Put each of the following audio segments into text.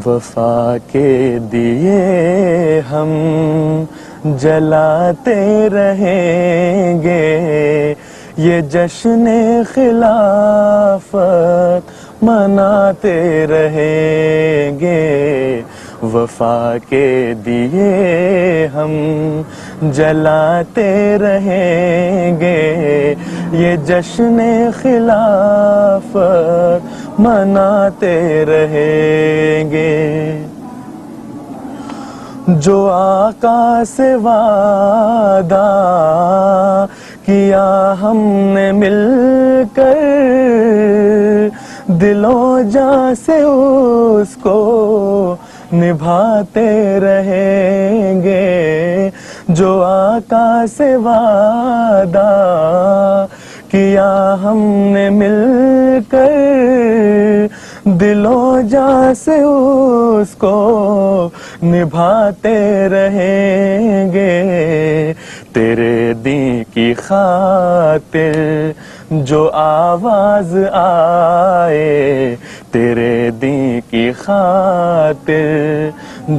وفا کے دیے ہم جلاتے رہیں گے، یہ جشن خلافت مناتے رہیں گے، وفا کے دیے ہم جلاتے رہیں گے، یہ جشن خلافت مناتے رہیں گے۔ جو آقا سے وعدہ کیا ہم نے مل کر، دل و جاں سے اس کو نبھاتے رہیں گے، جو آقا سے وعدہ کیا ہم نے مل کر، دل و جاں سے اس کو نبھاتے رہیں گے، تیرے دین کی خاطر جو آواز آئے، تیرے دین کی خاطر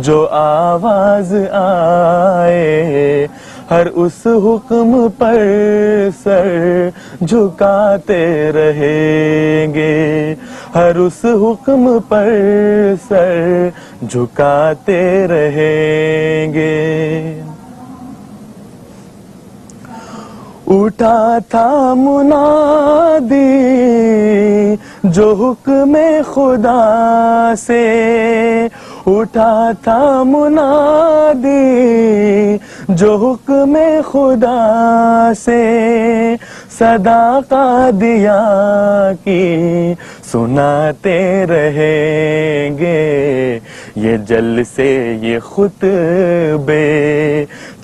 جو آواز آئے، ہر اس حکم پر سر جھکاتے رہیں گے، ہر اس حکم پر سر جھکاتے رہیں گے۔ اٹھا تھا منادی جو حکم خدا سے، اٹھا تھا منادی جو حکم خدا سے، صدا قادیہ کی سناتے رہیں گے، یہ جلسے یہ خطبے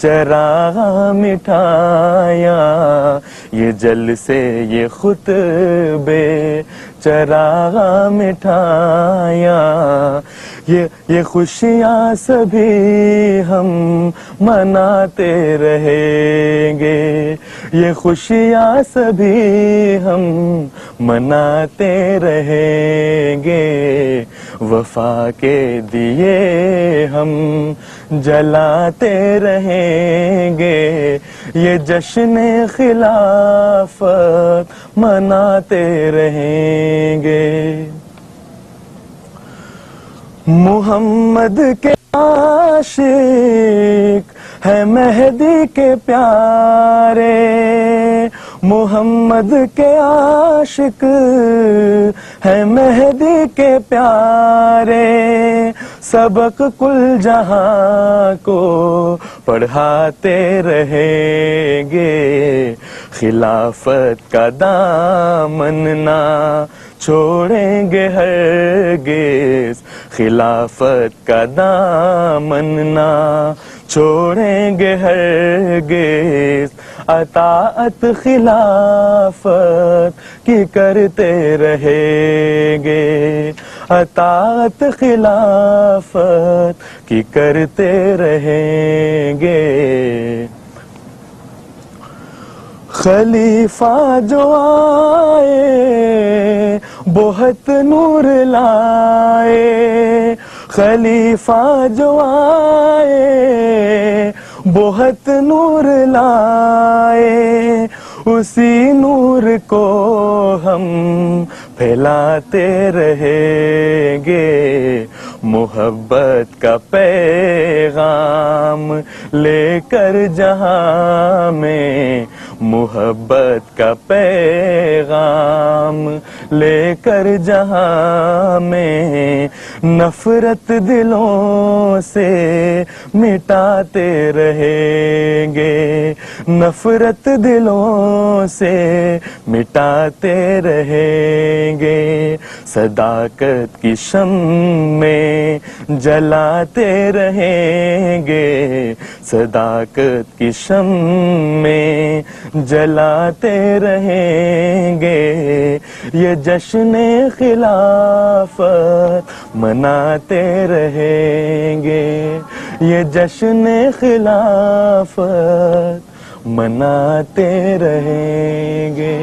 چراغ مٹھائیاں، یہ جلسے یہ خطبے چراغ مٹھائیاں، یہ خوشیاں سبھی ہم مناتے رہیں گے، یہ خوشیاں سبھی ہم مناتے رہیں گے، وفا کے دیے ہم جلاتے رہیں گے، یہ جشن خلافت مناتے رہیں گے۔ محمد کے عاشق ہے مہدی کے پیارے، محمد کے عاشق ہے مہدی کے پیارے، سبق کل جہاں کو پڑھاتے رہیں گے، خلافت کا دامن نہ چھوڑیں گے ہرگز، خلافت کا دامن نہ چھوڑیں گے ہرگز، اطاعت خلافت کی کرتے رہیں گے، اطاعت خلافت کی کرتے رہیں گے۔ خلیفہ جو آئے بہت نور لائے، خلیفہ جو آئے بہت نور لائے، اسی نور کو ہم پھیلاتے رہیں گے، محبت کا پیغام لے کر جہاں میں، محبت کا پیغام لے کر جہاں میں، نفرت دلوں سے مٹاتے رہیں گے، نفرت دلوں سے مٹاتے رہیں گے، صداقت کی شمع جلاتے رہیں گے، صداقت کی شمع جلاتے رہیں گے، یہ جشن خلافت مناتے رہیں گے، یہ جشن خلافت مناتے رہیں گے۔